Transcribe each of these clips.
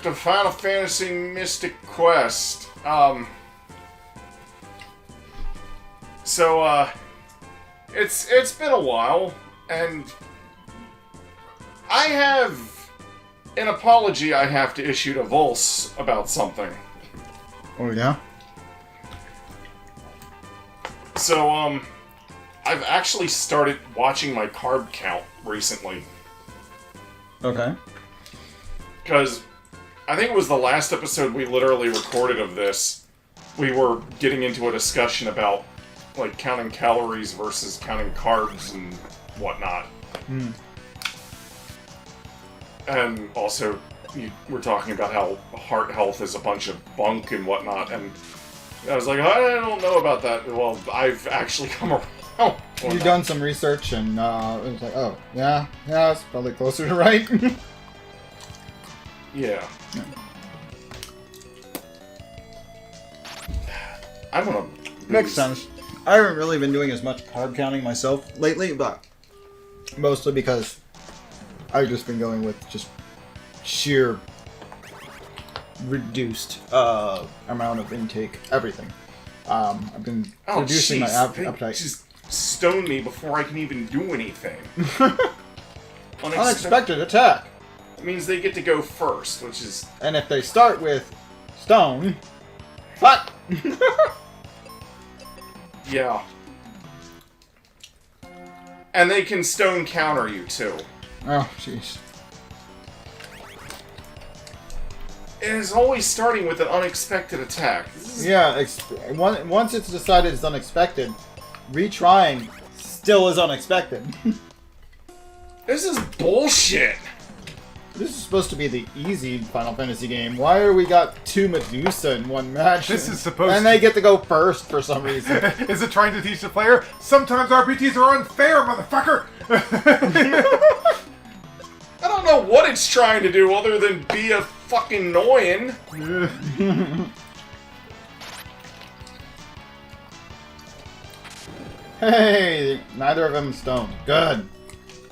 back to Final Fantasy Mystic Quest. It's been a while, and I have an apology I have to issue to Vulse about something. Oh, yeah? So, I've actually started watching my carb count recently. Okay. Because I think it was the last episode we literally recorded of this. We were getting into a discussion about, like, counting calories versus counting carbs and whatnot. Hmm. And also, we're talking about how heart health is a bunch of bunk and whatnot, and I was like, I don't know about that. Well, I've actually come around. You've done some research, and it was like, oh, yeah, it's probably closer to right. Yeah. I want to... Makes sense. I haven't really been doing as much carb counting myself lately, but mostly because I've just been going with just sheer reduced amount of intake, everything. I've been reducing my appetite. Just stone me before I can even do anything. Unexpected attack. It means they get to go first, which is... And if they start with stone, fuck! Yeah. And they can stone counter you, too. Oh, jeez. It is always starting with an unexpected attack. Yeah, once it's decided it's unexpected, retrying still is unexpected. This is bullshit! This is supposed to be the easy Final Fantasy game. Why are we got two Medusa in one match? This is supposed and they get to go first for some reason. Is it trying to teach the player? Sometimes RPGs are unfair, motherfucker! I don't know what it's trying to do other than be a fucking annoying. Hey, neither of them stoned. Good.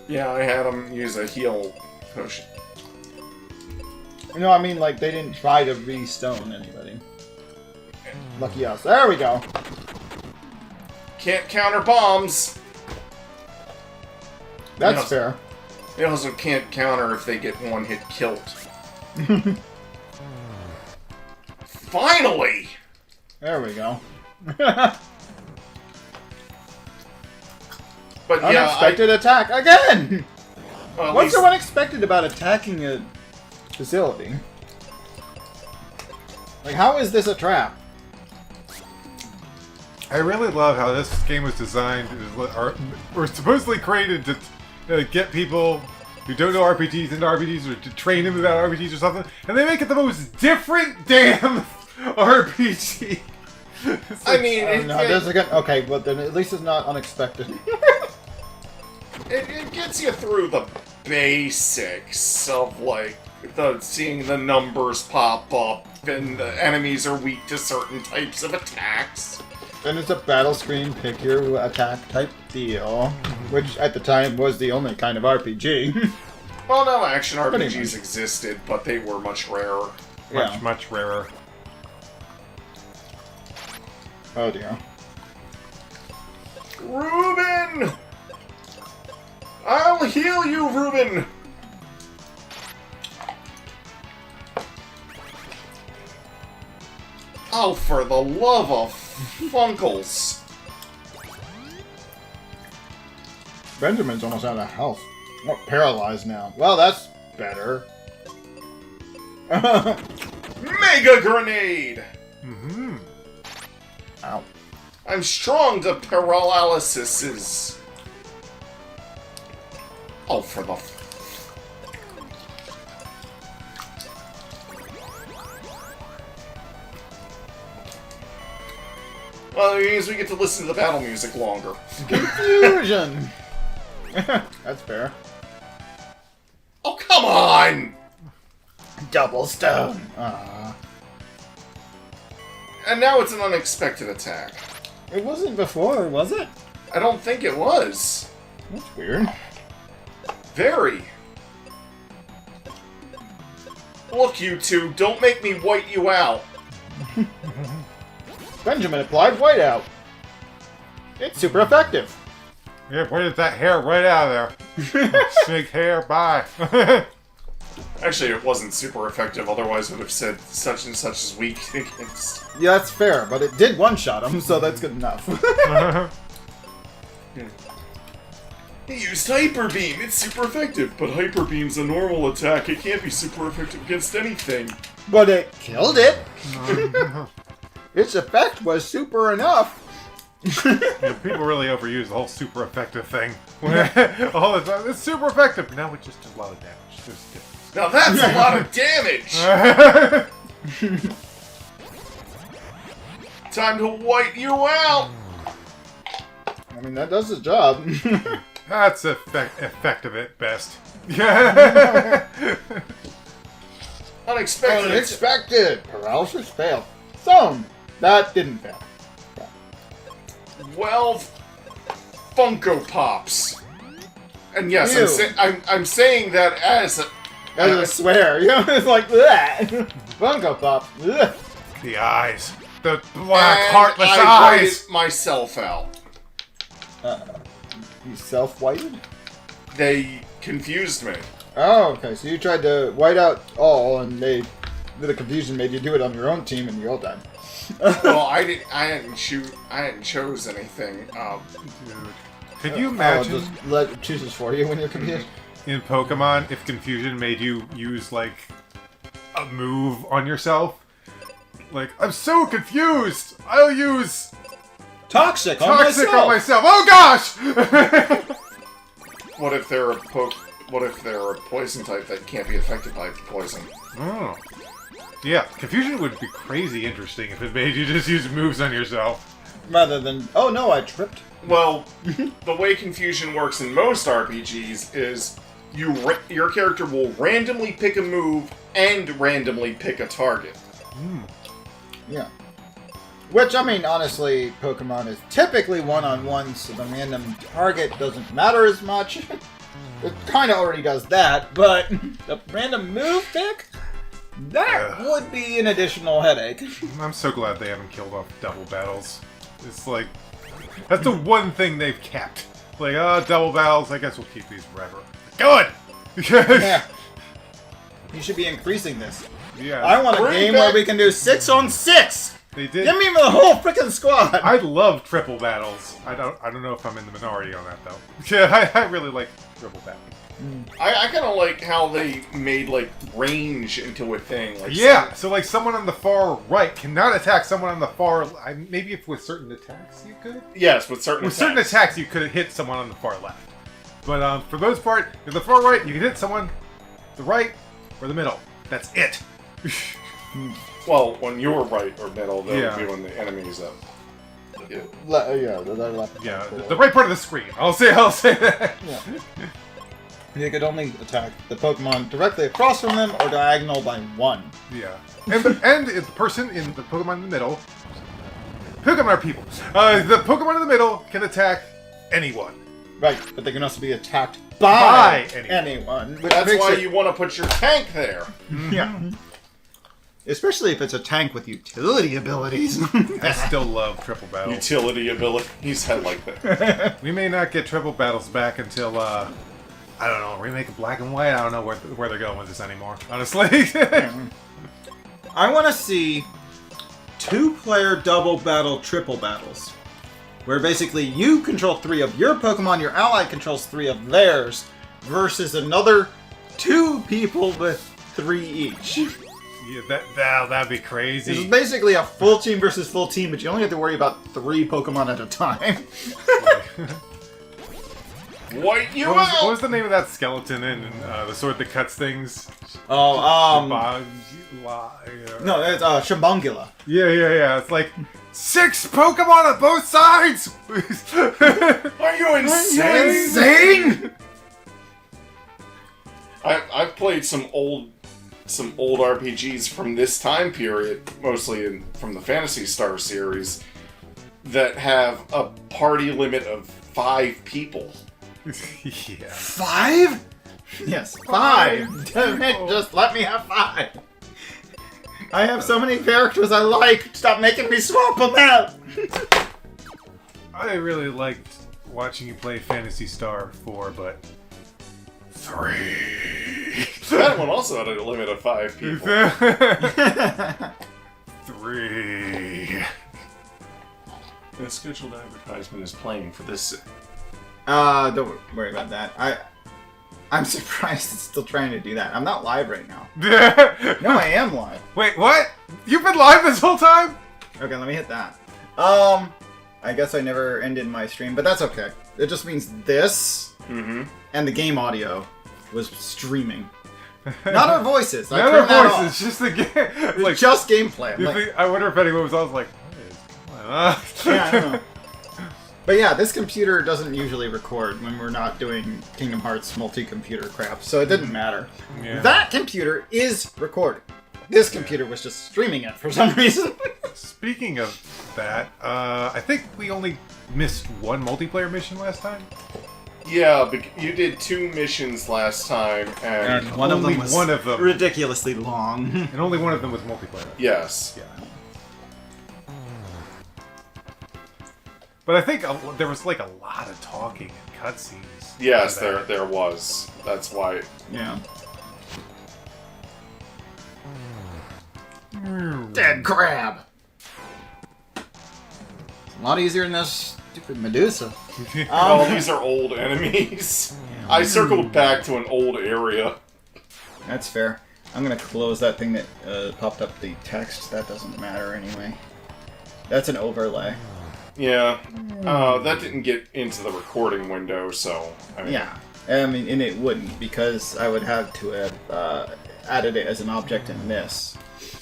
Yeah, I had them use a heal potion. No, I mean, like, they didn't try to re-stone anybody. Lucky us. There we go. Can't counter bombs. That's fair. They also can't counter if they get one hit killed. Finally! There we go. But unexpected attack again! Well, what's so unexpected about attacking a facility? Like, how is this a trap? I really love how this game was designed, or supposedly created to get people who don't know RPGs into RPGs, or to train them about RPGs or something, and they make it the most different damn RPG. I mean, okay, but then at least it's not unexpected. It gets you through the basics of, like, seeing the numbers pop up, and the enemies are weak to certain types of attacks. Then it's a battle screen, pick your attack type deal, which at the time was the only kind of RPG. Well, no, action RPGs existed, but they were much rarer. Much rarer. Oh dear. Reuben! I'll heal you, Reuben! Oh, for the love of Funkles. Benjamin's almost out of health. Oh, paralyzed now. Well, that's better. Mega Grenade! Mm-hmm. Ow. I'm strong to paralysis. Oh, for the... Well, it means we get to listen to the battle music longer. Confusion! That's fair. Oh, come on! Double stone. And now it's an unexpected attack. It wasn't before, was it? I don't think it was. That's weird. Very. Look, you two, don't make me white you out. Benjamin applied whiteout. It's super effective. Yeah, pointed that hair right out of there. Snake hair, bye. Actually, it wasn't super effective, otherwise it would have said such and such is weak against... Yeah, that's fair, but it did one-shot him, so that's good enough. He used Hyper Beam! It's super effective, but Hyper Beam's a normal attack. It can't be super effective against anything. But it killed it! Its effect was super enough. Yeah, people really overuse the whole super effective thing. All the time. It's super effective. Now it just does a lot of damage. There's a difference. Now that's a lot of damage! Time to white you out! I mean, that does the job. That's effective at best. Yeah. Unexpected. Unexpected! Paralysis failed. So, that didn't fail. 12 Funko Pops. And yes, Ew. I'm saying that as a... As a swear, you know, it's like that. Funko Pop. Ugh. The eyes. The black, and heartless I eyes. whited myself out. You self-whited? They confused me. Oh, okay. So you tried to white out all, and the confusion made you do it on your own team, and you all died. Well, I hadn't chose anything. Dude. Could you imagine I'll just let it chooses for you when you're confused. in Pokemon if confusion made you use like a move on yourself? Like, I'm so confused. I'll use Toxic on Toxic myself. on myself. Oh gosh! What if they're a poison type that can't be affected by poison? Oh. Yeah, confusion would be crazy interesting if it made you just use moves on yourself. Rather than, oh no, I tripped. Well, the way confusion works in most RPGs is your character will randomly pick a move and randomly pick a target. Yeah. Which, I mean, honestly, Pokemon is typically one-on-one, so the random target doesn't matter as much. It kind of already does that, but the random move pick? That would be an additional headache. I'm so glad they haven't killed off double battles. It's like, that's the one thing they've kept. Like, double battles, I guess we'll keep these forever. Good! Yeah. You should be increasing this. Yeah. I want a Bring game back- where we can do 6-on-6! They did. Give me the whole freaking squad! I love triple battles. I don't know if I'm in the minority on that though. Yeah, I really like triple battles. I kind of like how they made like range into a thing. Like Yeah, so like someone on the far right cannot attack someone on the far. Maybe if with certain attacks you could. Yes, with certain Attacks you could hit someone on the far left. But for the most part, if the far right, you can hit someone the right or the middle. That's it. Well, when you're right or middle, that Yeah. would be when the enemy's up. Yeah. The left. Yeah, the right part of the screen. I'll say that. Yeah. You could only attack the Pokemon directly across from them or diagonal by one. Yeah, and the person in the Pokemon in the middle. Pokemon are people. The Pokemon in the middle can attack anyone. Right, but they can also be attacked by anyone. anyone. Which That's makes why it- you want to put your tank there. Yeah. Especially if it's a tank with utility abilities. I still love triple battles. Utility abilities, I like that. We may not get triple battles back until I don't know, remake of Black and White. I don't know where they're going with this anymore. Honestly. I want to see 2-player double battle, triple battles. Where basically you control 3 of your Pokemon, your ally controls 3 of theirs, versus another 2 people with 3 each. Yeah, that'd be crazy. This is basically a full team versus full team, but you only have to worry about 3 Pokemon at a time. White you What out! was the name of that skeleton in the sword that cuts things? Oh, Yeah. no, it's Shambangula. Yeah. It's like 6 Pokemon on both sides. Are you insane? Insane! I've played some old RPGs from this time period, mostly from the Phantasy Star series, that have a party limit of 5 people. Yeah. 5? Yes, 5! Damn it, just let me have 5! I have so many characters I like! Stop making me swap them out! I really liked watching you play Phantasy Star 4, but 3. That one also had a limit of 5 people. 3. The scheduled advertisement is playing for this. Don't worry about that. I'm surprised it's still trying to do that. I'm not live right now. No, I am live. Wait, what? You've been live this whole time? Okay, let me hit that. I guess I never ended my stream, but that's okay. It just means this and the game audio was streaming. Not our voices. Not our voices, just the game. Like, just gameplay. I wonder if anyone was like, what is going on? Yeah, I don't know. But yeah, this computer doesn't usually record when we're not doing Kingdom Hearts multi-computer crap, so it didn't matter. Yeah. That computer is recording. This computer was just streaming it for some reason. Speaking of that, I think we only missed one multiplayer mission last time. Yeah, but you did 2 missions last time, and one of only them was one of them. ridiculously long. And only one of them was multiplayer. yes. Yeah. But I think there was like a lot of talking and cutscenes. Yes, there was. That's why. Yeah. Dead crab! It's a lot easier than this stupid Medusa. All these are old enemies. I circled back to an old area. That's fair. I'm gonna close that thing that popped up the text. That doesn't matter anyway. That's an overlay. Yeah. That didn't get into the recording window, so... I mean, Yeah. I mean, and it wouldn't, because I would have to have added it as an object in this.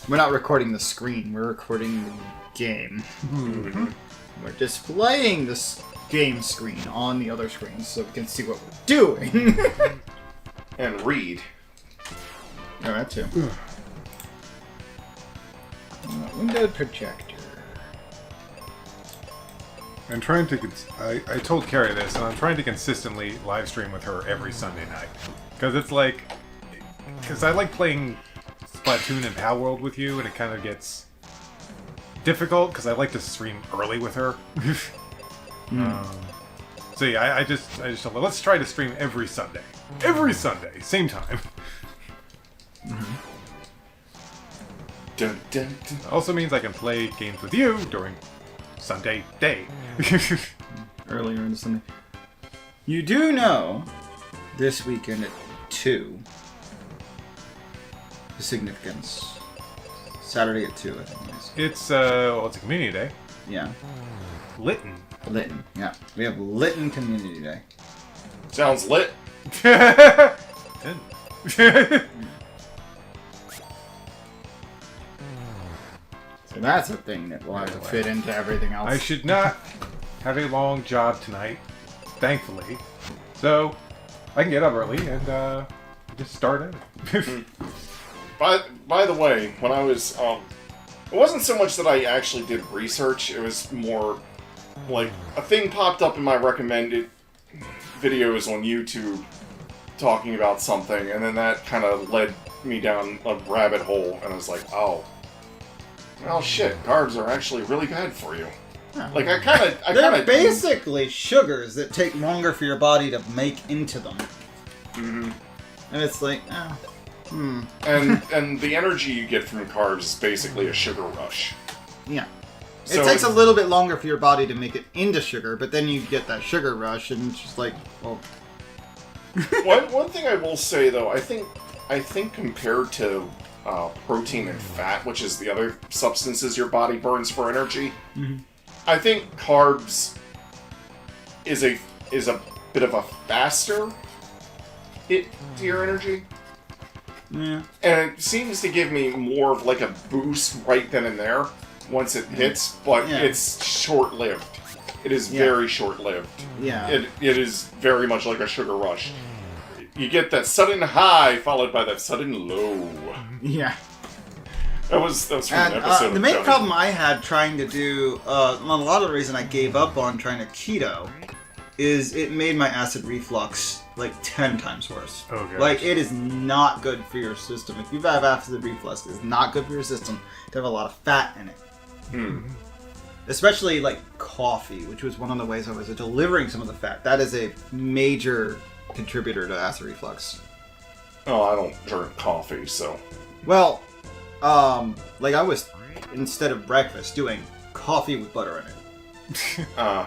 We're not recording the screen, we're recording the game. We're displaying this game screen on the other screens so we can see what we're doing. And read. Oh, that too. Window projector. I'm trying to. I told Carrie this, and I'm trying to consistently live stream with her every Sunday night. Because it's like. Because I like playing Splatoon and Pal World with you, and it kind of gets difficult because I like to stream early with her. So yeah, I just told her, let's try to stream every Sunday. Every Sunday, same time. Dun, dun, dun. Also means I can play games with you during Sunday day. Earlier in the Sunday. You do know this weekend at 2 the significance. Saturday at 2, I think it is. It's it's a community day. Yeah. Lytton. Lytton. Yeah. We have Lytton Community Day. Sounds lit. So that's a thing that will have to fit into everything else. I should not have a long job tonight, thankfully. So I can get up early and just start it. By the way, when I was, it wasn't so much that I actually did research, it was more like a thing popped up in my recommended videos on YouTube talking about something, and then that kind of led me down a rabbit hole, and I was like, oh, well, shit, carbs are actually really bad for you. Yeah. Like, They're basically sugars that take longer for your body to make into them. Mm-hmm. And it's like, And the energy you get from carbs is basically a sugar rush. Yeah. So it takes a little bit longer for your body to make it into sugar, but then you get that sugar rush, and it's just like, well... One thing I will say, though, I think compared to protein and fat, which is the other substances your body burns for energy, I think carbs is a bit of a faster hit to your energy. Yeah. And it seems to give me more of like a boost right then and there once it hits, but it's short-lived. It is very short-lived. Yeah. It is very much like a sugar rush. You get that sudden high followed by that sudden low. Yeah. That was from an episode the of main Johnny. problem I had trying to do, a lot of the reason I gave up on trying to keto is it made my acid reflux like 10 times worse. Oh, gosh. Like, it is not good for your system. If you have acid reflux, it's not good for your system to have a lot of fat in it. Especially, like, coffee, which was one of the ways I was delivering some of the fat. That is a major contributor to acid reflux. Oh, I don't drink coffee, so... Well, like, I was, instead of breakfast, doing coffee with butter in it.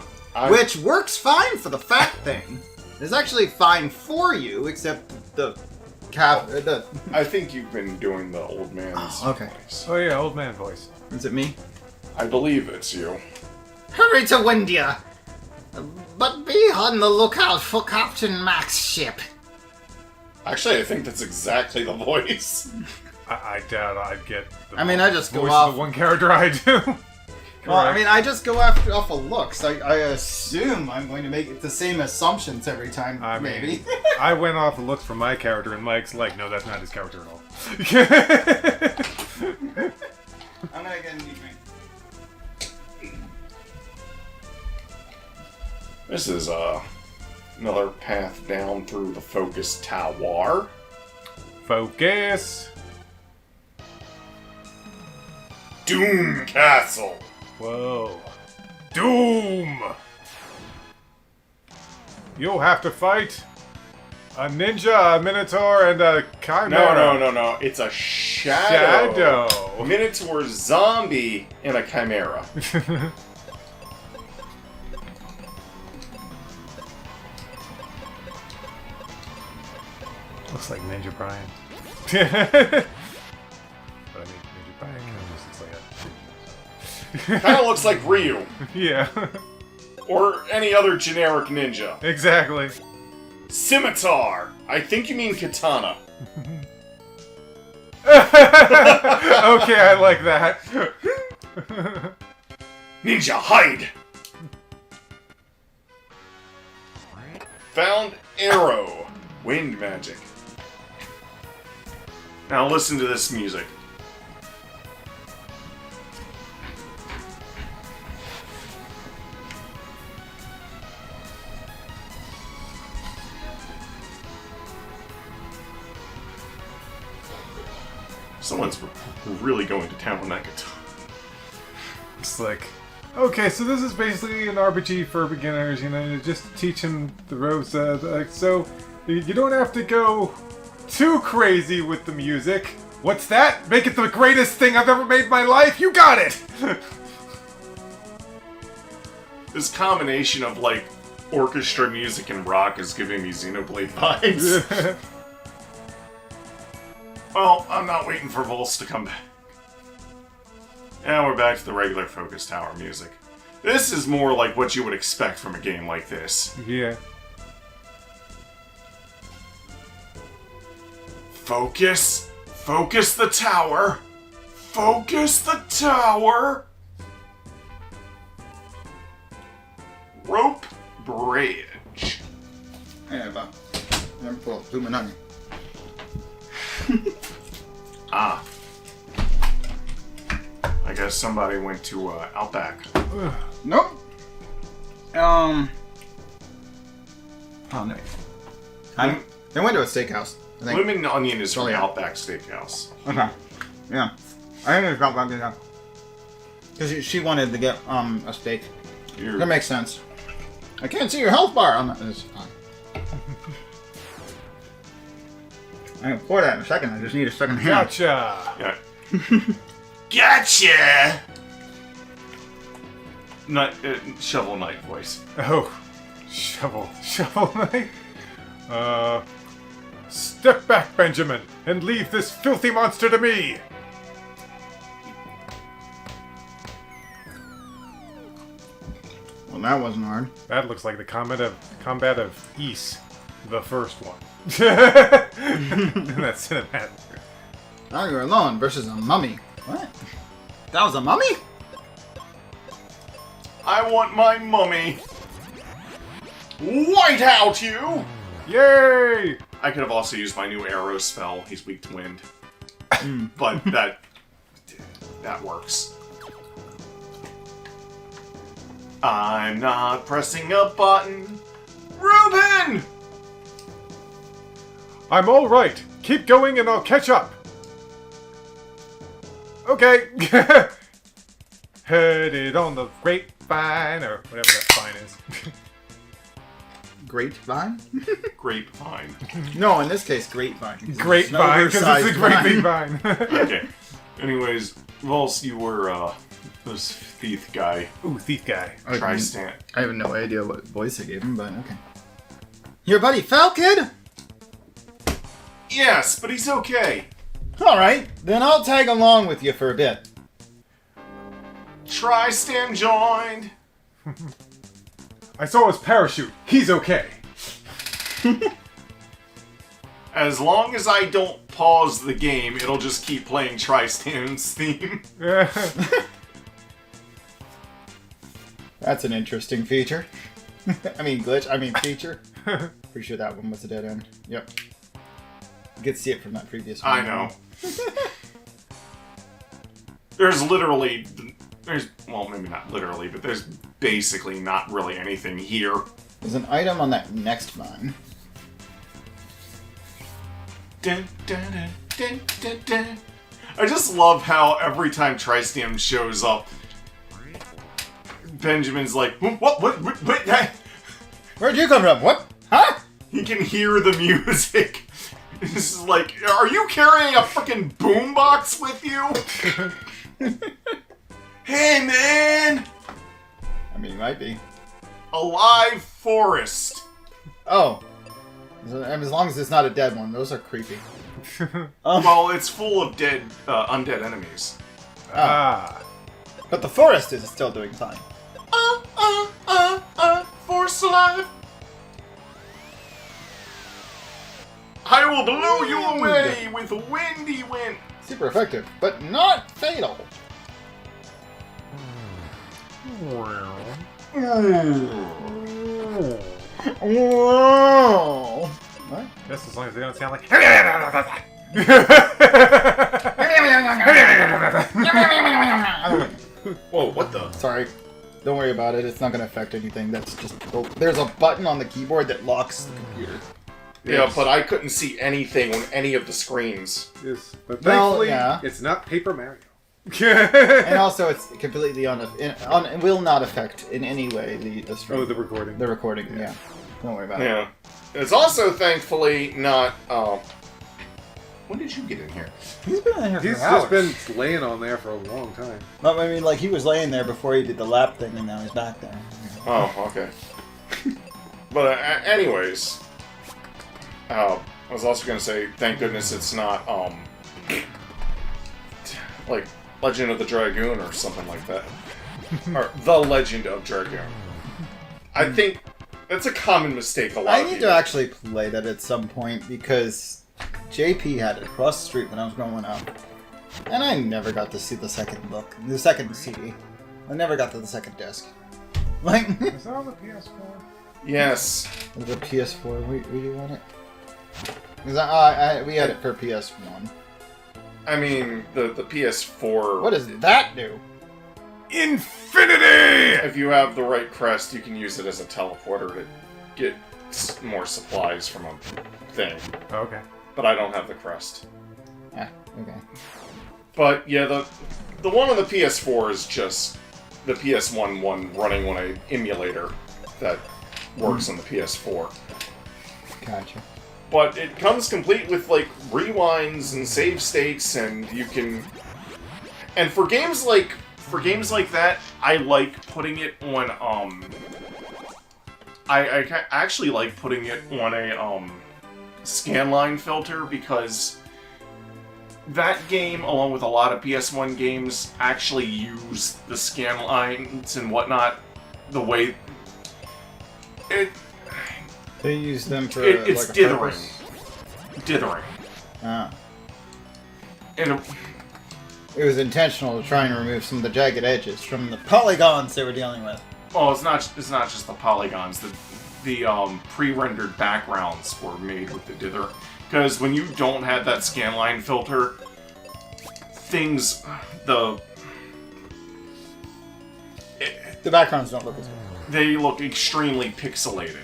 Which works fine for the fat thing. It's actually fine for you, except the I think you've been doing the old man's voice. Oh yeah, old man voice. Is it me? I believe it's you. Hurry to Windia! But be on the lookout for Captain Mac's ship. Actually, I think that's exactly the voice. I doubt I'd get the I just voice go of off... the one character I do. Well, I just go off of looks. I assume I'm going to make the same assumptions every time, maybe. I went off the looks from my character, and Mike's like, no, that's not his character at all. I'm gonna get a new drink. This is another path down through the Focus Tower. Focus! Doom Castle! Whoa. Doom! You'll have to fight a ninja, a minotaur, and a chimera. No. It's a shadow. Minotaur zombie and a chimera. Looks like Ninja Brian. But I mean, Ninja Brian looks like a... Kinda looks like Ryu. Yeah. Or any other generic ninja. Exactly. Scimitar! I think you mean katana. Okay, I like that. Ninja, hide! Found arrow. Wind magic. Now listen to this music. Someone's really going to town on that guitar. It's like, okay, so this is basically an RPG for beginners, you know, just teach them the ropes. So you don't have to go too crazy with the music. What's that? Make it the greatest thing I've ever made in my life? You got it! This combination of, like, orchestra music and rock is giving me Xenoblade vibes. Well, I'm not waiting for Volz to come back. And we're back to the regular Focus Tower music. This is more like what you would expect from a game like this. Yeah. Focus! Focus the tower! Focus the tower! Rope bridge. Yeah, but I'm full. Zooming on you. Ah. I guess somebody went to Outback. Nope. Oh no. They went to a steakhouse. I think. Blooming Onion is from Oh, yeah. Outback Steakhouse. Okay. Yeah. I think it's got back there. Because she wanted to get a steak. That makes sense. I can't see your health bar. It's fine. I can pour that in a second. I just need a second hand. Gotcha! Yeah. Gotcha! Shovel Knight voice. Oh, Shovel Knight. Step back, Benjamin, and leave this filthy monster to me! Well, that wasn't hard. That looks like the combat of Ys, the first one. That's cinematic. Now you're alone versus a mummy. What? That was a mummy? I want my mummy. White out, you! Yay! I could have also used my new arrow spell. He's weak to wind. But that works. I'm not pressing a button. Reuben! I'm all right. Keep going and I'll catch up. Okay. Headed on the grapevine, or whatever that vine is. Grapevine? Grapevine. No, in this case, grapevine. Grapevine, because it's a great big vine. Okay. Anyways, Vols, you were this thief guy. Ooh, thief guy. Tristan. I have no idea what voice I gave him, but okay. Your buddy Falcon? Yes, but he's okay. Alright, then I'll tag along with you for a bit. Tristan joined. I saw his parachute. He's okay. As long as I don't pause the game, it'll just keep playing Tristan's theme. That's an interesting feature. I mean glitch, I mean feature. Pretty sure that one was a dead end. Yep. You could see it from that previous one. I know. There's literally... well, maybe not literally, but there's basically not really anything here. There's an item on that next vine. Dun, dun, dun, dun, dun, dun. I just love how every time Tristan shows up, Benjamin's like, what? Where'd you come from? What? Huh? He can hear the music. This is like, are you carrying a fucking boombox with you? Hey, man! I mean, you might be. A live forest. Oh. As long as it's not a dead one. Those are creepy. Well, it's full of dead, undead enemies. Ah. But the forest is still doing fine. Forest alive. I will blow you away with a windy wind. Super effective, but not fatal. Whoa. What? Just as long as they don't sound like. Whoa, what the? Sorry. Don't worry about it. It's not going to affect anything. That's just... Oh, there's a button on the keyboard that locks the computer. Yeah, but I couldn't see anything on any of the screens. Yes, but Well, thankfully, yeah. it's not Paper Mario. And also, it's completely it will not affect in any way the stream. Oh, the recording. The recording, yeah. Don't worry about it. Yeah. It's also, thankfully, not... when did you get in here? He's been in here for He's hours. just been laying on there for a long time. No, I mean, like, he was laying there before he did the lap thing, and now he's back there. Oh, okay. But anyways, I was also going to say, thank goodness it's not, like, Legend of the Dragoon or something like that. Or The Legend of Dragoon. I think that's a common mistake a lot I of need people. to actually play that at some point, because JP had it across the street when I was growing up. And I never got to see the second book, the second CD. I never got to the second disc. Like, Is that on the PS4? Yes. the PS4, we do want it? Because we had it for PS1. I mean, the PS4... What does that do? Infinity! If you have the right crest, you can use it as a teleporter to get more supplies from a thing. Okay. But I don't have the crest. Ah, okay. But yeah, the one on the PS4 is just the PS1 one running on an emulator that works on the PS4. Gotcha. But it comes complete with like rewinds and save states, and you can. And for games like that, I like putting it on I actually like putting it on a scanline filter, because that game, along with a lot of PS1 games, actually use the scan lines and whatnot the way it. They use them for It's like a dithering. purpose? Dithering. Ah. And It was intentional to try and remove some of the jagged edges from the polygons they were dealing with. well, it's not just the polygons. The pre-rendered backgrounds were made with the dither, because when you don't have that scanline filter, things The backgrounds don't look as good. they look extremely pixelated,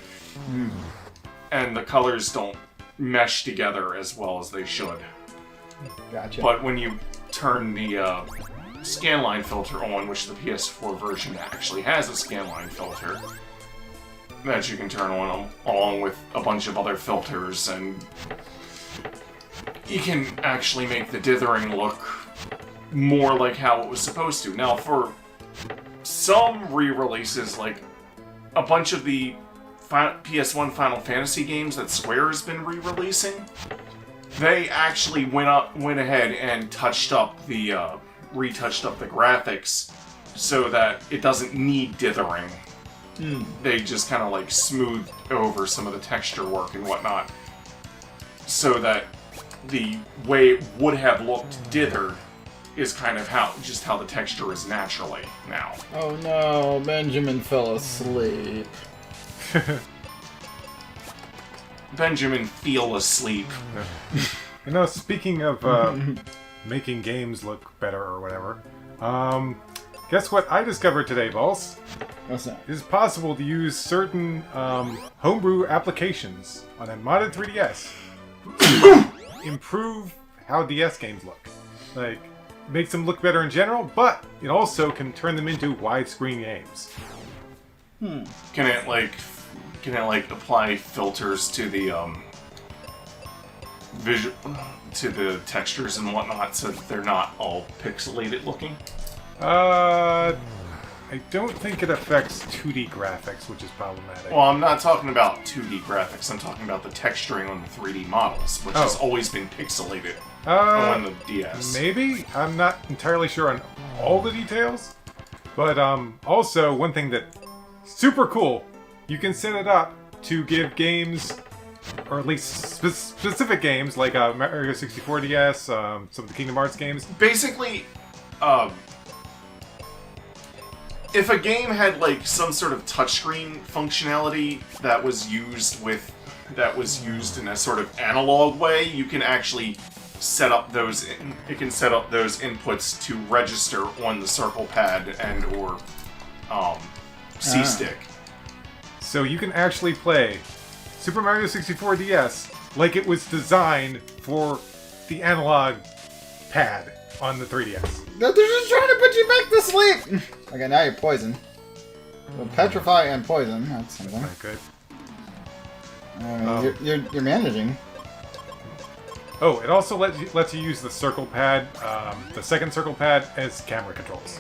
and the colors don't mesh together as well as they should. Gotcha. But when you turn the scanline filter on, which the PS4 version actually has a scanline filter that you can turn on along with a bunch of other filters, and you can actually make the dithering look more like how it was supposed to. Now, for some re-releases, like a bunch of the PS1 Final Fantasy games that Square has been re-releasing, they actually went ahead and retouched up the graphics so that it doesn't need dithering. They just kind of like smoothed over some of the texture work and whatnot, so that the way it would have looked dithered is kind of how the texture is naturally now. Oh no, Benjamin fell asleep. Benjamin feel asleep. You know, speaking of making games look better or whatever, guess what I discovered today, Balls? What's that? It is possible to use certain homebrew applications on a modded 3DS to improve how DS games look. Like, makes them look better in general, but it also can turn them into widescreen games. Can it apply filters to the to the textures and whatnot, so that they're not all pixelated looking? I don't think it affects 2D graphics, which is problematic. Well, I'm not talking about 2D graphics. I'm talking about the texturing on the 3D models, which has always been pixelated on the DS. Maybe? I'm not entirely sure on all the details. But also, one thing that super cool, you can set it up to give games, or at least specific games, like Mario 64 DS, some of the Kingdom Hearts games. Basically, if a game had like some sort of touchscreen functionality that was used in a sort of analog way, you can actually set up those. It can set up those inputs to register on the circle pad and or C-stick. So you can actually play Super Mario 64 DS like it was designed for the analog pad on the 3DS. They're just trying to put you back to sleep! Okay, now you're poisoned. Well, petrify and poison, that's something. Not good. You're managing. Oh, it also lets you use the circle pad, the second circle pad, as camera controls.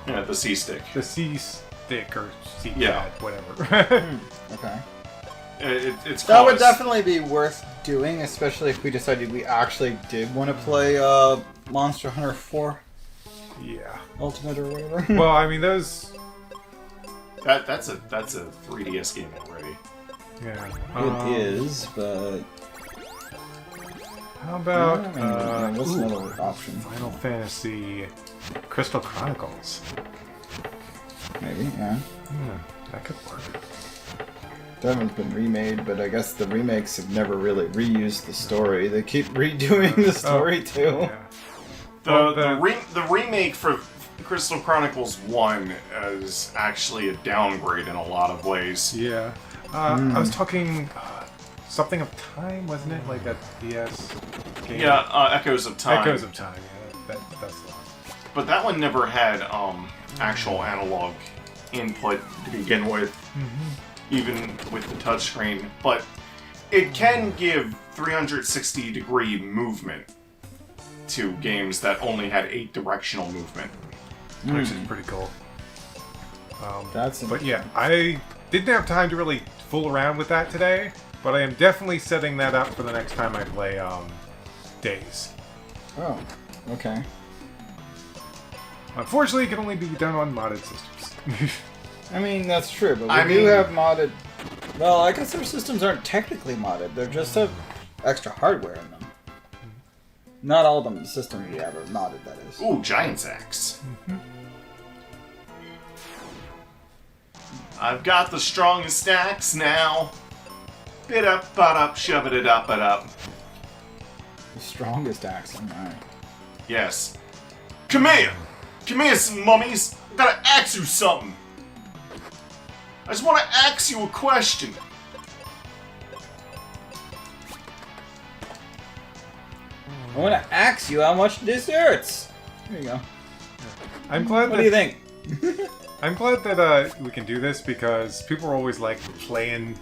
Yeah, the C-stick. The C-stick or C-pad, Yeah. whatever. Okay. It's That would close. definitely be worth doing, especially if we decided we actually did want to play Monster Hunter 4 Yeah. Ultimate or whatever. Well, I mean, those... That's a 3DS game already. Yeah. It is, but... How about... what's another option? Final Fantasy Crystal Chronicles. Maybe, yeah. That could work. That one's been remade, but I guess the remakes have never really reused the story. They keep redoing the story, too. Yeah. The remake for Crystal Chronicles 1 is actually a downgrade in a lot of ways. Yeah. I was talking something of Time, wasn't it? Like a DS game? Yeah, Echoes of Time. Echoes of Time, yeah. That's the one. But that one never had actual analog input to begin with, even with the touchscreen. But it can give 360-degree movement to games that only had 8-directional movement. Which is pretty cool. That's But yeah, I didn't have time to really fool around with that today, but I am definitely setting that up for the next time I play Days. Oh, okay. Unfortunately, it can only be done on modded systems. I mean, that's true, but I we do mean- have modded... Well, I guess our systems aren't technically modded. They're just have extra hardware in them. Not all the systems we have are modded, that is. Ooh, Giant's Axe. I've got the strongest axe now. Bit up, butt up, shove it up, but up. The strongest axe, alright. Yes. Come here! Come here, some mummies! I gotta ask you something! I just wanna ask you a question. I want to ask you how much desserts. There you go. I'm glad. What do you think? I'm glad that we can do this because people are always like playing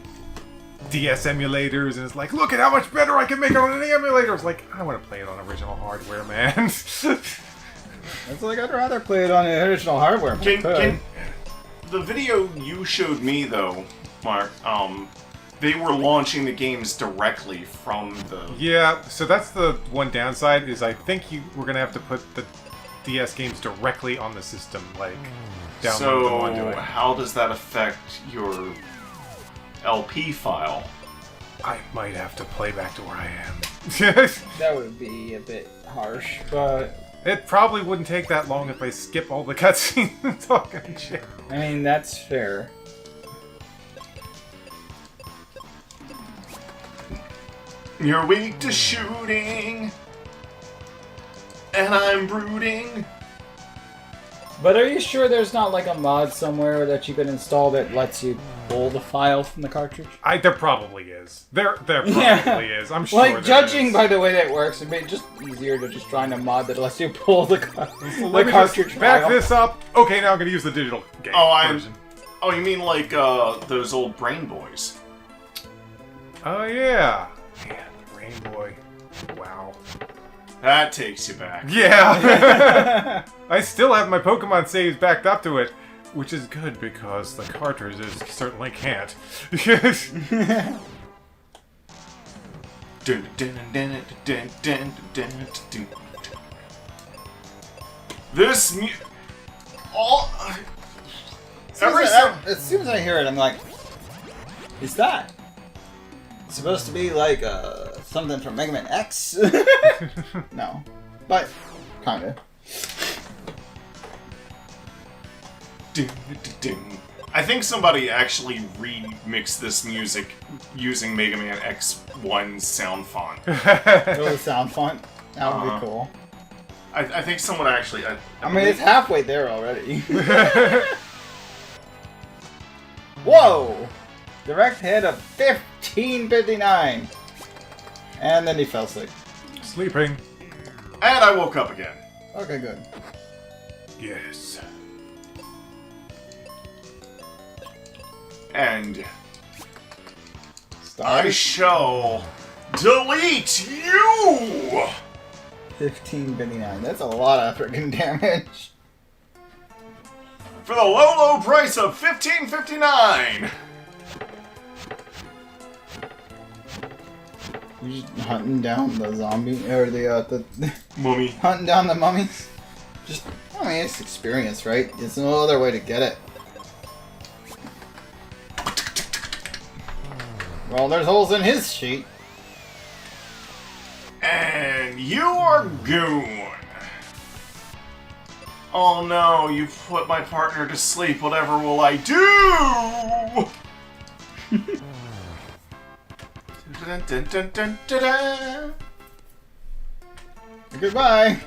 DS emulators and it's like, look at how much better I can make it on an emulator. It's like, I want to play it on original hardware, man. It's like I'd rather play it on the original hardware. The video you showed me though, Mark, they were launching the games directly from the... Yeah, so that's the one downside is I think we're gonna have to put the DS games directly on the system, like download them onto it. So how does that affect your LP file? I might have to play back to where I am. That would be a bit harsh, but... It probably wouldn't take that long if I skip all the cutscenes and talking shit. I mean, that's fair. You're weak to shooting, and I'm brooding. But are you sure there's not like a mod somewhere that you could install that lets you pull the file from the cartridge? There probably is. There probably is. I'm sure. Like, judging by the way that works, it'd be just easier to just find a mod that lets you pull the cartridge back file. this up. Okay, now I'm gonna use the digital game version. Oh, you mean like those old Brain Boys? Oh yeah. Man, Brain Boy. Wow. That takes you back. Yeah. I still have my Pokemon saves backed up to it, which is good because the cartridges certainly can't. This all As soon as I hear it, I'm like, is that? It's supposed to be like something from Mega Man X? No. But, kinda. I think somebody actually remixed this music using Mega Man X1 sound font. Really sound font? That would be cool. I think someone actually... I mean, it's halfway there already. Whoa! Direct hit of 1559. And then he fell asleep. Sleeping. And I woke up again. Okay, good. Yes. And Start. I shall delete you! 1559. That's a lot of freaking damage. For the low, low price of $15.59! You just hunting down the zombie, or the Mummy. hunting down the mummies? Just, I mean, it's experience, right? There's no other way to get it. Well, there's holes in his sheet. And you are goon. Oh no, you've put my partner to sleep. Whatever will I do? Dun, dun, dun, dun, dun, dun. Goodbye.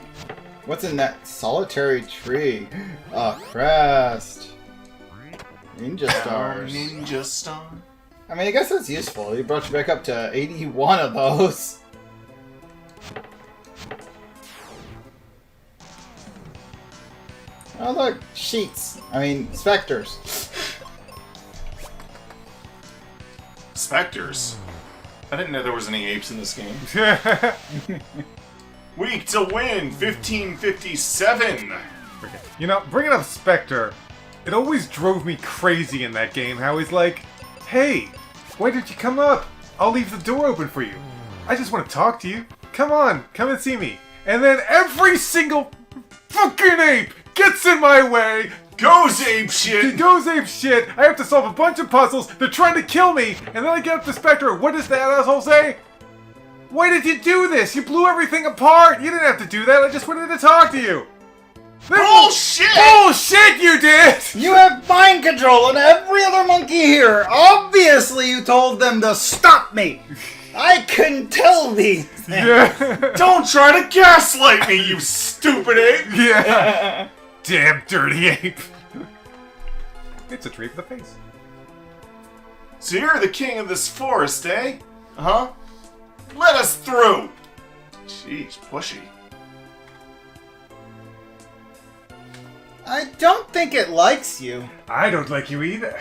What's in that solitary tree? A crest. Ninja stars. Ninja star. I mean, I guess that's useful. He brought you back up to 81 of those. Oh look, sheets. I mean, specters. Specters. I didn't know there was any apes in this game. Weak to win, 1557. You know, bringing up Spectre, it always drove me crazy in that game how he's like, hey, why did you come up? I'll leave the door open for you. I just want to talk to you. Come on, come and see me. And then every single fucking ape gets in my way. Goes ape shit. He goes ape shit. I have to solve a bunch of puzzles. They're trying to kill me. And then I get up to Spectre. What does that asshole say? Why did you do this? You blew everything apart. You didn't have to do that. I just wanted to talk to you. Bullshit! Bullshit you did! You have mind control on every other monkey here. Obviously, you told them to stop me. I can tell these things. Yeah. Don't try to gaslight me, you stupid ape! Yeah. Damn dirty ape. It's a tree for the face. So you're the king of this forest, eh? Huh? Let us through! Jeez, pushy. I don't think it likes you. I don't like you either.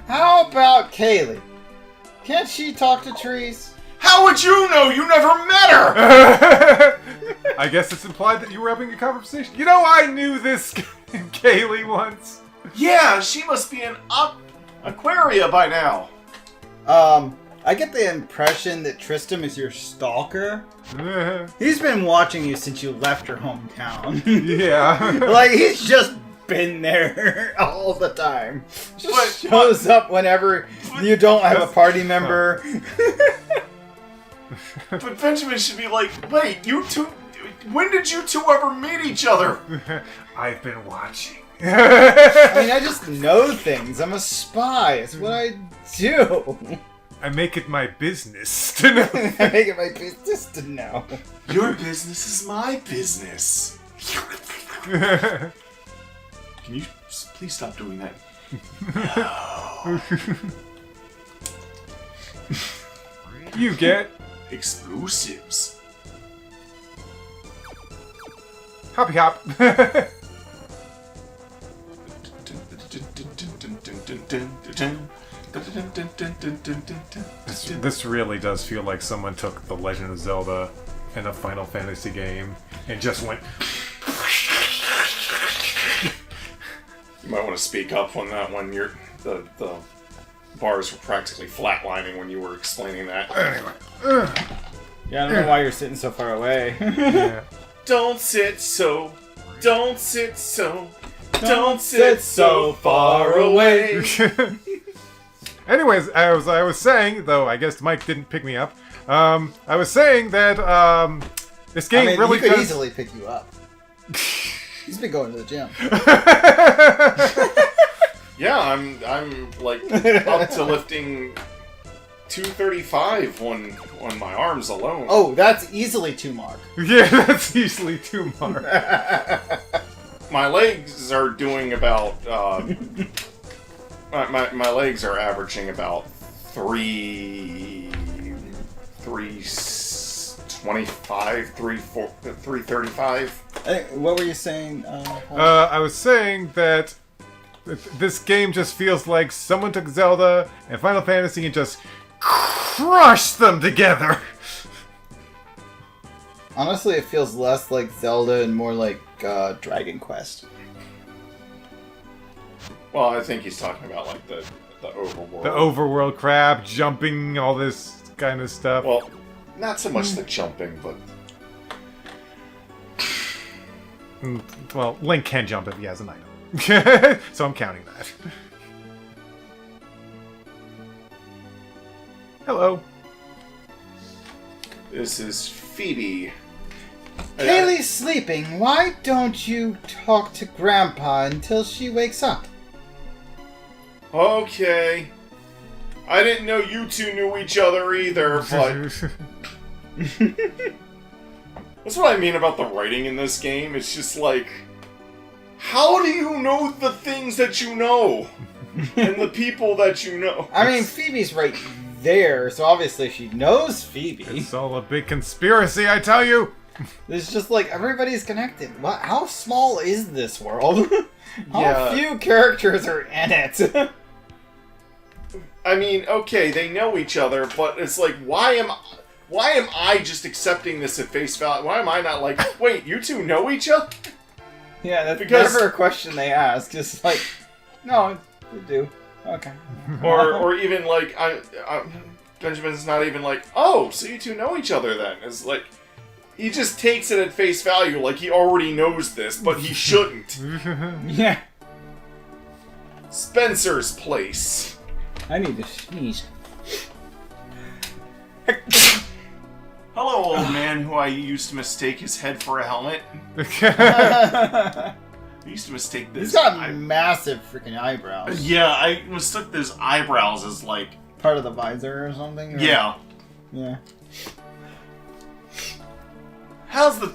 How about Kaeli? Can't she talk to trees? How would you know? You never met her! I guess it's implied that you were having a conversation. You know, I knew this Kaeli once. Yeah, she must be an Aquaria by now. I get the impression that Tristram is your stalker. He's been watching you since you left your hometown. Yeah. Like, he's just been there all the time. Just But- shows up whenever you don't have a party member. But Benjamin should be like, wait, you two... When did you two ever meet each other? I've been watching. I mean, I just know things. I'm a spy. It's what I do. I make it my business to know. I make it my business to know. Your business is my business. Can you please stop doing that? You get Explosives. hoppy hop. This really does feel like someone took The Legend of Zelda and a Final Fantasy game and just went. You might want to speak up on that one. The bars were practically flatlining when you were explaining that. Anyway. Yeah, I don't know why you're sitting so far away. Yeah. Don't sit so. Don't sit so. Don't sit so far away. Anyways, as I was saying, though I guess Mike didn't pick me up, I was saying that this game really he could does... easily pick you up. He's been going to the gym. Yeah, I'm like up to lifting 235 on my arms alone. Oh, that's easily 2 mark. Yeah, that's easily 2 mark. My legs are doing about my legs are averaging about 325, 335. What were you saying? I was saying that this game just feels like someone took Zelda and Final Fantasy and just crushed them together. Honestly, it feels less like Zelda and more like Dragon Quest. Well, I think he's talking about like the overworld. The overworld crap, jumping, all this kind of stuff. Well, not so much the jumping, but Well, Link can jump if he has an item. So I'm counting that. Hello. this is Phoebe. Kaeli's sleeping. Why don't you talk to Grandpa until she wakes up? Okay. I didn't know you two knew each other either, but that's what I mean about the writing in this game. It's just like, how do you know the things that you know? And the people that you know? I mean, Phoebe's right there, so obviously she knows Phoebe. It's all a big conspiracy, I tell you. It's just like everybody's connected. What? How small is this world? How Yeah. few characters are in it? I mean, okay, they know each other, but it's like, why am I just accepting this at face value? Why am I not like, wait, you two know each other? Yeah, that's Because- never a question they ask. It's like, no, they do. Okay. Or even like, Benjamin's not even like, oh, so you two know each other then? It's like, he just takes it at face value like he already knows this, but he shouldn't. Yeah. Spencer's place. I need to sneeze. Hello, old man who I used to mistake his head for a helmet. I used to mistake this. He's got massive freaking eyebrows. Yeah, I mistook his eyebrows as like. Part of the visor or something? Or... Yeah. Yeah. How's the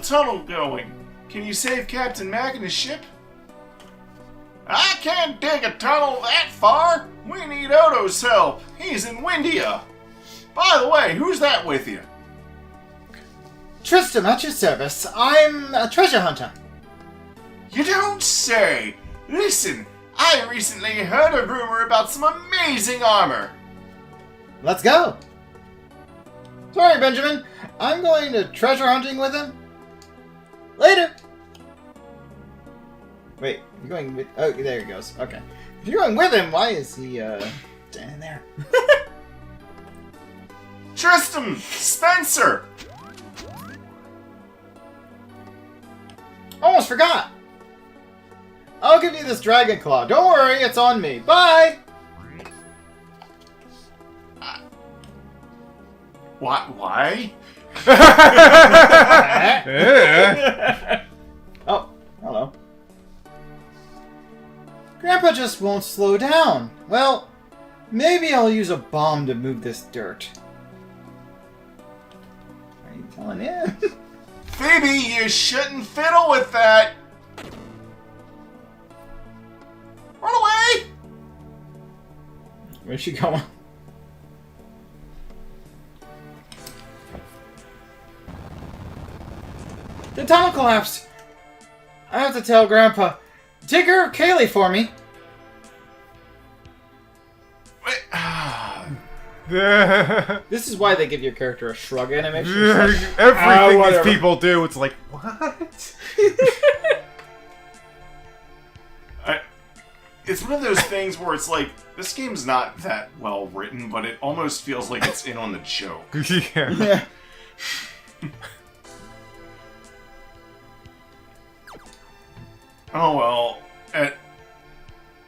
tunnel going? Can you save Captain Mac and his ship? I can't dig a tunnel that far. We need Odo's help. He's in Windia. By the way, who's that with you? Tristram, at your service. I'm a treasure hunter. You don't say! Listen, I recently heard a rumor about some amazing armor. Let's go. Sorry, Benjamin. I'm going to treasure hunting with him. Later. Wait, you're going with... Oh, there he goes. Okay. If you're going with him, why is he, standing there? Tristram! Spencer! Almost forgot. I'll give you this dragon claw. Don't worry, it's on me. Bye! Why? Yeah. Oh, hello. Grandpa just won't slow down. Well, maybe I'll use a bomb to move this dirt. Are you telling him? Phoebe, you shouldn't fiddle with that! Run away! Where's she going? The tunnel collapsed! I have to tell Grandpa. Take care of Kaeli for me. Wait, This is why they give your character a shrug animation. Everything these whatever." people do, it's like, what? it's one of those things where it's like, this game's not that well written, but it almost feels like it's in on the joke. Yeah. Yeah. Oh well,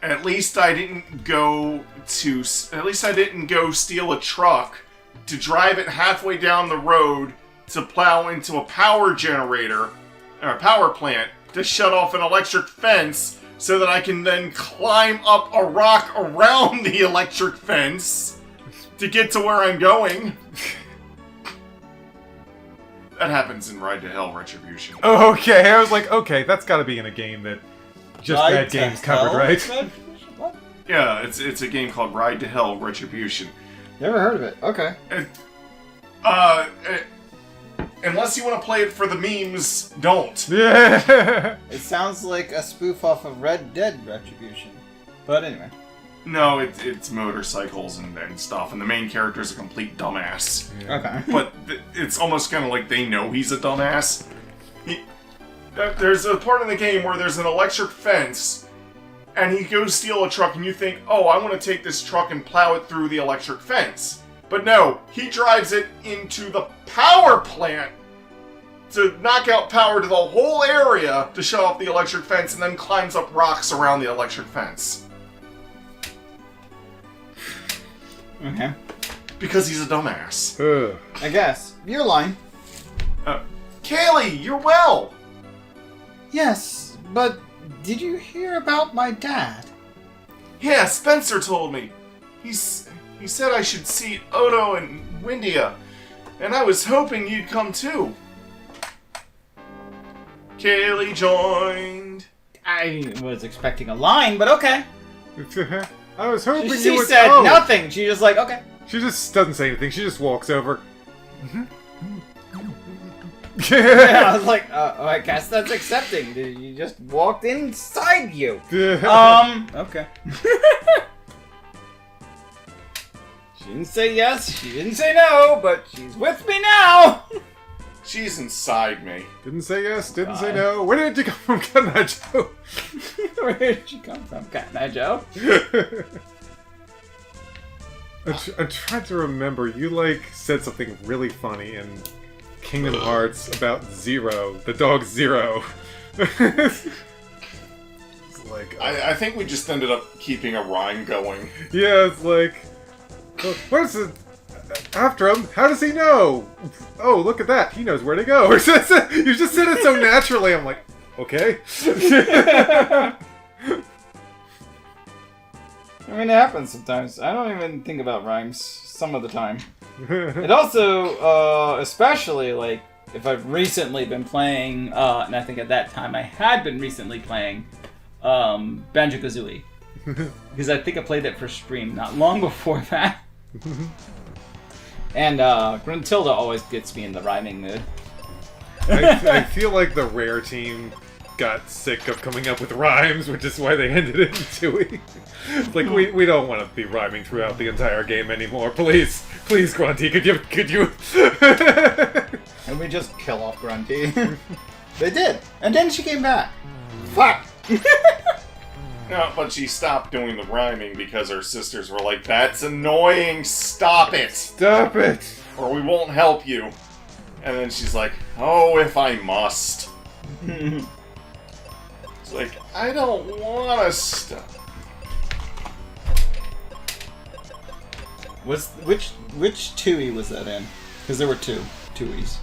at least I didn't go steal a truck to drive it halfway down the road to plow into a power generator or a power plant to shut off an electric fence so that I can then climb up a rock around the electric fence to get to where I'm going. That happens in Ride to Hell Retribution. Okay, I was like, okay, that's got to be in a game that just Ride that to game's covered, Hell? right? What? Yeah, it's a game called Ride to Hell Retribution. Never heard of it. Okay. Unless you want to play it for the memes, don't. Yeah. It sounds like a spoof off of Red Dead Retribution. But anyway. No, it's motorcycles and stuff, and the main character is a complete dumbass. Okay. But it's almost kind of like they know he's a dumbass. There's a part in the game where there's an electric fence, and he goes steal a truck, and you think, oh, I want to take this truck and plow it through the electric fence. But no, he drives it into the power plant to knock out power to the whole area to shut off the electric fence, and then climbs up rocks around the electric fence. Okay. Because he's a dumbass. I guess. Your line. Kaeli, you're well! Yes, but did you hear about my dad? Yeah, Spencer told me. He said I should see Odo and Windia, and I was hoping you'd come too. Kaeli joined. I was expecting a line, but okay. I was hoping She you would. said Oh. nothing. She just like, okay. She just doesn't say anything. She just walks over. Yeah, I was like, I guess that's accepting. You just walked inside you. Okay. She didn't say yes, she didn't say no, but she's with me now. She's inside me. Didn't say yes, didn't say no. Where did you come from, Kanajo? Where did she come from, Cat Joe? I'm trying to remember. You, said something really funny in Kingdom Hearts about Zero, the dog Zero. It's like... I think we just ended up keeping a rhyme going. Yeah, it's like... Where's the... After him? How does he know? Oh, look at that. He knows where to go. You just said it so naturally. I'm like, okay. I mean, it happens sometimes. I don't even think about rhymes some of the time. It also, especially, if I've recently been playing, and I think at that time I had been recently playing, Banjo-Kazooie. Because I think I played that for stream not long before that. And Gruntilda always gets me in the rhyming mood. I feel like the Rare team got sick of coming up with rhymes, which is why they ended it in 2E. It's like, we don't want to be rhyming throughout the entire game anymore. Please, Grunty, could you? And we just kill off Grunty. They did. And then she came back. Fuck! No, but she stopped doing the rhyming because her sisters were like, "That's annoying, stop it! Stop it! Or we won't help you." And then she's like, "Oh, if I must." It's like, I don't want to stop. Which 2E was that in? Because there were two 2Es.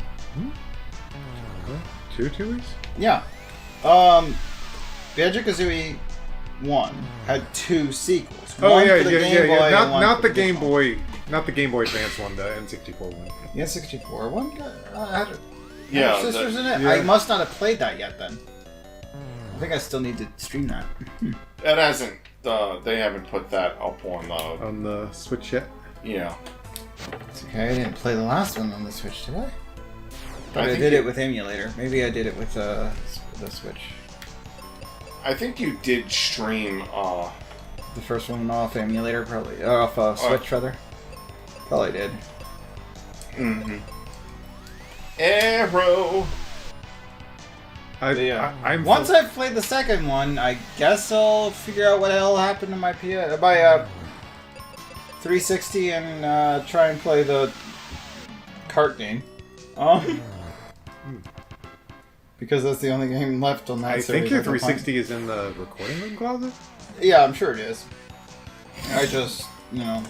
Two 2Es? Yeah. Banjo-Kazooie 1 had 2 sequels. Oh One yeah, for the yeah, Game yeah, Boy yeah. and one Not for the Game Phone. Boy, not the Game Boy Advance one, the N64 one. The N64 one had Yeah, sisters in it. yeah. I must not have played that yet then. I think I still need to stream that. That hasn't. They haven't put that up on On the Switch yet? Yeah. It's okay, I didn't play the last one on the Switch, did I? But I think did you- it with emulator. Maybe I did it with the Switch. I think you did stream. The first one off emulator, probably. Or off Switch, rather. Probably did. Mm-hmm. Arrow. I'm Once I've played the second one, I guess I'll figure out what the hell happened to my 360 and try and play the kart game. Because that's the only game left on that I series. think your I can find. 360 is in the recording room closet. Yeah, I'm sure it is. I just, don't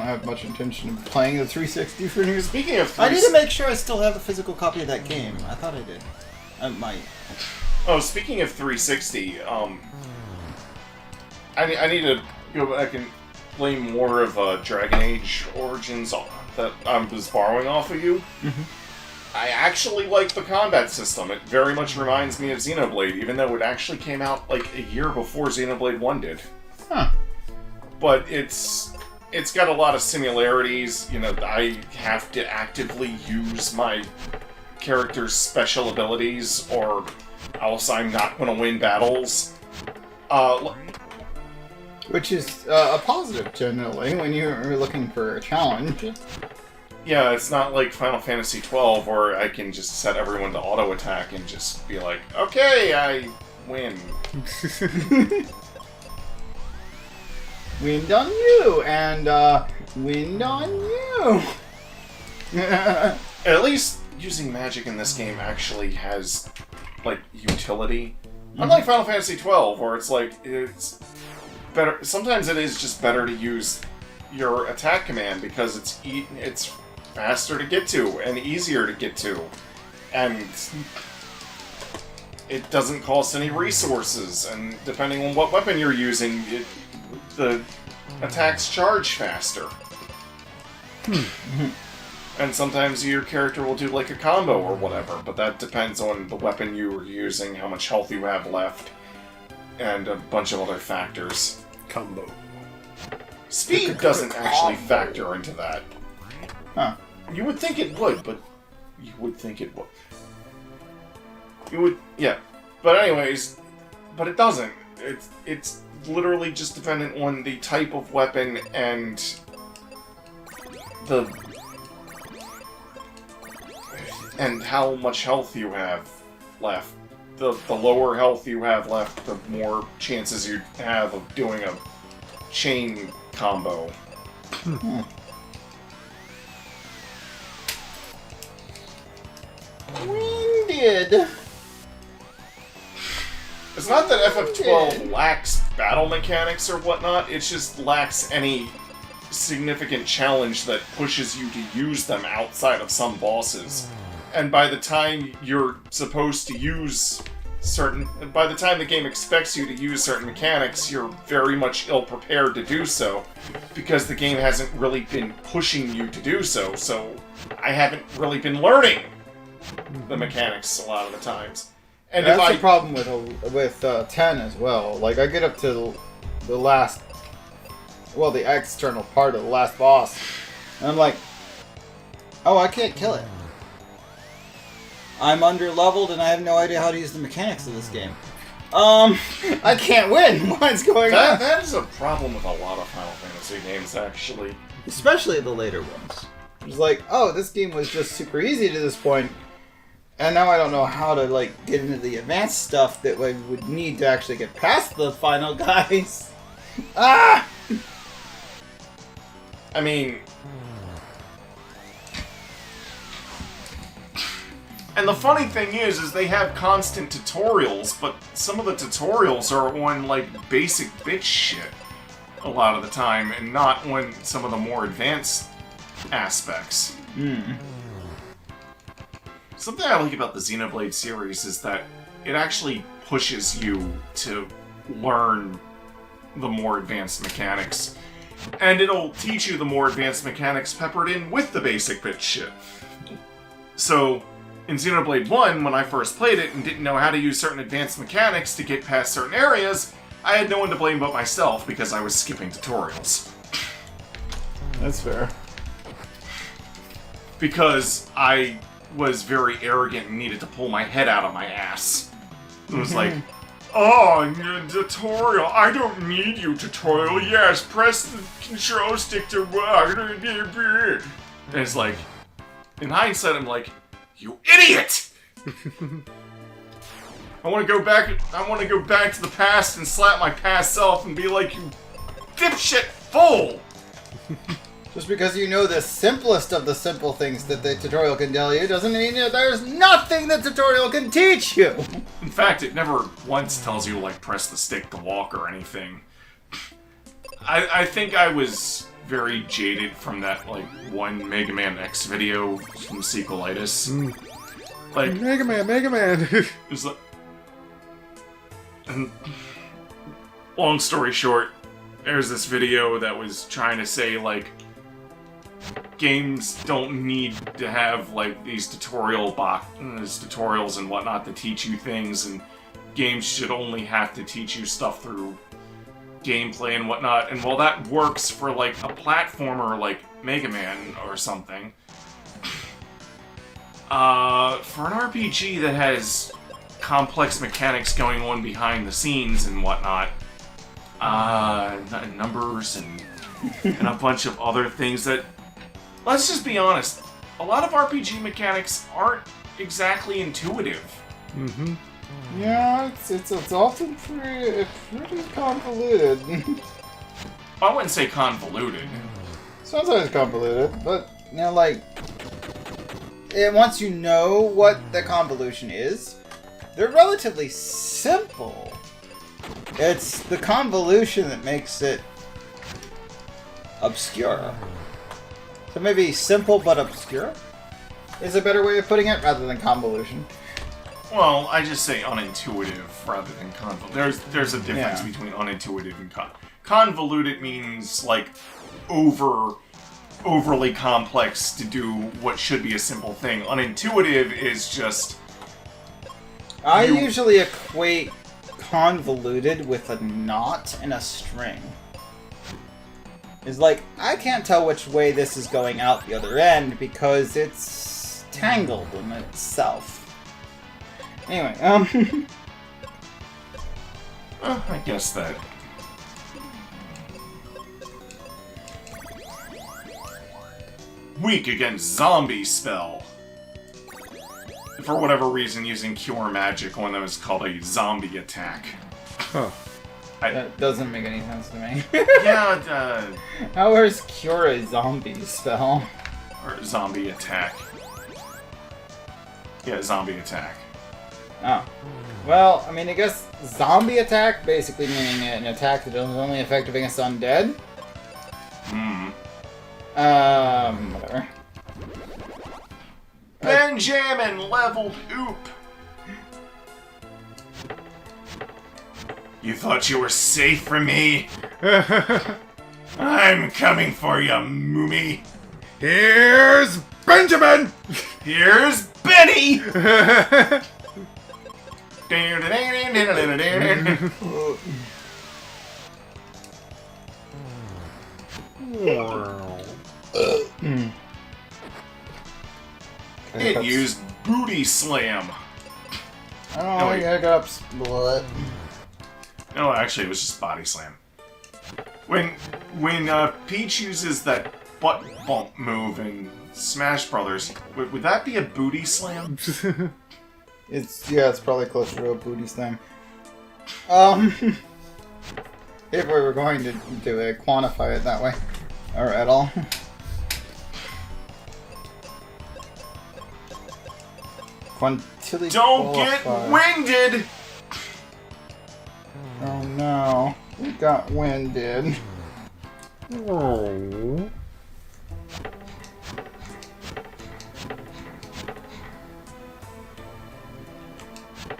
have much intention of playing the 360 for news. Speaking of, I need to make sure I still have the physical copy of that game. I thought I did. I might. speaking of 360, I need to go back and play more of Dragon Age Origins that I was borrowing off of you. I actually like the combat system. It very much reminds me of Xenoblade, even though it actually came out like a year before Xenoblade 1 did. Huh. But it's got a lot of similarities. I have to actively use my character's special abilities, or else I'm not going to win battles. Which is a positive, generally, when you're looking for a challenge. Yeah, it's not like Final Fantasy XII where I can just set everyone to auto attack and just be like, okay, I win. Wind on you, and wind on you. At least using magic in this game actually has, utility. Unlike Final Fantasy XII, where it's better. Sometimes it is just better to use your attack command because it's faster to get to and easier to get to, and it doesn't cost any resources. And depending on what weapon you're using, the attacks charge faster. And sometimes your character will do a combo or whatever, but that depends on the weapon you are using, how much health you have left, and a bunch of other factors. Combo. Speed doesn't actually factor into that. Huh. You would think it would, but you would think it would. You would, yeah. But anyways, but it doesn't. It's literally just dependent on the type of weapon and how much health you have left. The lower health you have left, the more chances you have of doing a chain combo. Winded. It's not that FF12 lacks battle mechanics or whatnot, it just lacks any significant challenge that pushes you to use them outside of some bosses. And by the time you're supposed to use by the time the game expects you to use certain mechanics, you're very much ill-prepared to do so, because the game hasn't really been pushing you to do so, so I haven't really been learning the mechanics a lot of the times. And That's if the problem with 10 as well. I get up to the last, the external part of the last boss, and I'm like, Oh, I can't kill it. I'm under-leveled and I have no idea how to use the mechanics of this game. I can't win! What's going on? That is a problem with a lot of Final Fantasy games, actually. Especially the later ones. It's like, oh, this game was just super easy to this point, and now I don't know how to, like, get into the advanced stuff that I would need to actually get past the final guys. Ah! I mean... And the funny thing is they have constant tutorials, but some of the tutorials are on, like, basic bitch shit a lot of the time, and not on some of the more advanced aspects. Something I like about the Xenoblade series is that it actually pushes you to learn the more advanced mechanics. And it'll teach you the more advanced mechanics peppered in with the basic bitch shit. So, in Xenoblade 1, when I first played it and didn't know how to use certain advanced mechanics to get past certain areas, I had no one to blame but myself because I was skipping tutorials. That's fair. Because I was very arrogant and needed to pull my head out of my ass. It was like, oh, tutorial. I don't need you, tutorial. Yes, press the control stick to walk. And it's like, in hindsight, I'm like, you idiot! I want to go back to the past and slap my past self and be like, you dipshit fool! Just because you know the simplest of the simple things that the tutorial can tell you doesn't mean that there's nothing the tutorial can teach you! In fact, it never once tells you, like, press the stick to walk or anything. I think I was very jaded from that, like, one Mega Man X video from Sequelitis. Like, Mega Man! it was like... And long story short, there's this video that was trying to say, like, games don't need to have, like, these tutorials and whatnot to teach you things, and games should only have to teach you stuff through gameplay and whatnot. And while that works for, like, a platformer like Mega Man or something, for an RPG that has complex mechanics going on behind the scenes and whatnot, numbers and a bunch of other things that, let's just be honest, a lot of RPG mechanics aren't exactly intuitive. Mm-hmm. Yeah, it's often pretty convoluted. I wouldn't say convoluted. Sometimes convoluted, but, you know, like, once you know what the convolution is, they're relatively simple. It's the convolution that makes it obscure. So maybe simple but obscure is a better way of putting it, rather than convolution. Well, I just say unintuitive rather than convoluted. There's a difference Yeah. between unintuitive and convoluted means, like, overly complex to do what should be a simple thing. Unintuitive is just... I usually equate convoluted with a knot and a string. It's like, I can't tell which way this is going out the other end because it's tangled in itself. Anyway, I guess that... Weak against zombie spell. For whatever reason, using Cure Magic on them is called a zombie attack. Huh. that doesn't make any sense to me. Yeah, How is Cure a zombie spell? or zombie attack. Yeah, zombie attack. Oh. Well, I mean, I guess zombie attack, basically meaning an attack that is only effective against undead. Whatever. Benjamin leveled oop! You thought you were safe from me? I'm coming for you, Moomy! Here's Benjamin! Here's Benny! It used Booty Slam. Oh, hiccups. What? No, actually, it was just Body Slam. When Peach uses that butt bump move in Smash Brothers, would that be a Booty Slam? It's probably closer to a booty slam. If we were going to quantify it that way, or at all. Quantilly Don't get winded! Oh no, we got winded. Oh.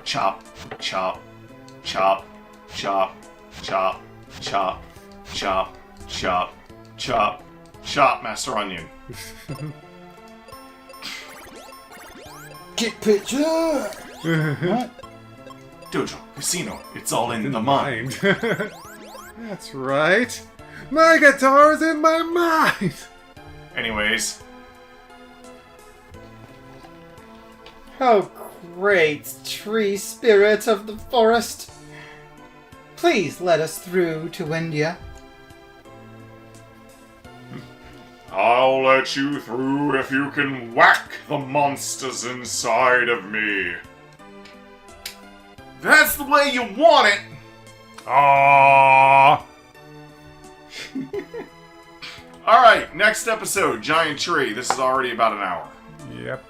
Chop, chop, chop, chop, chop, chop, chop, chop, chop, chop, Master Onion. Get picture! What? Dojo, Casino, it's all in the mind. That's right. My guitar's in my mind. Anyways, How great, tree spirit of the forest! Please let us through to India. I'll let you through if you can whack the monsters inside of me. That's the way you want it! Aww. Alright, next episode, Giant Tree. This is already about an hour. Yep.